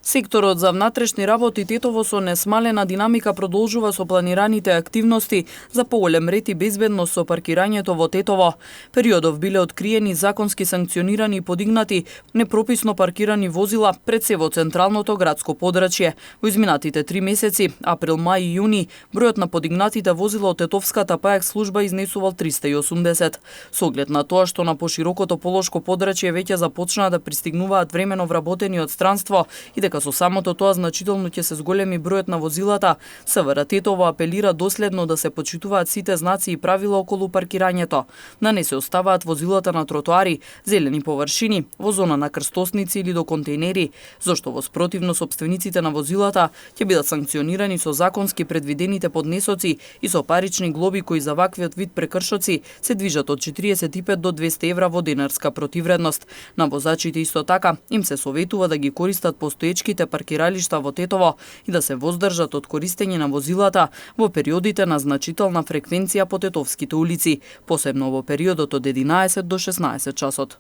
Секторот за внатрешни работи Тетово со несмалена динамика продолжува со планираните активности за поголем ред и безбедност со паркирањето во Тетово. Периодов биле откриени законски санкционирани и подигнати непрописно паркирани возила пред се во централното градско подрачје. Во изминатите 3 месеци, април, мај и јуни, бројот на подигнатите возила од Тетовската ПАЕК служба изнесувал 380. Со оглед на тоа што на поширокото полошко подрачје веќе започнаа да пристигнуваат времено вработени од странство и дека со самото тоа значително ќе се зголеми бројот на возилата, СВР Тетово апелира доследно да се почитуваат сите знаци и правила околу паркирањето, да не се оставаат возилата на тротоари, зелени површини, во зона на крстосници или до контејнери, зашто во спротивно сопствениците на возилата ќе бидат санкционирани со законски предвидените поднесоци и со парични глоби кои за ваквиот вид прекршоци се движат од 45 до 200 евра во денарска противредност. На возачите исто така им се советува да ги користат постоечките паркиралишта во Тетово и да се воздржат од користење на возилата во периодите на значителна фреквенција по тетовските улици, посебно во периодот од 11 до 16 часот.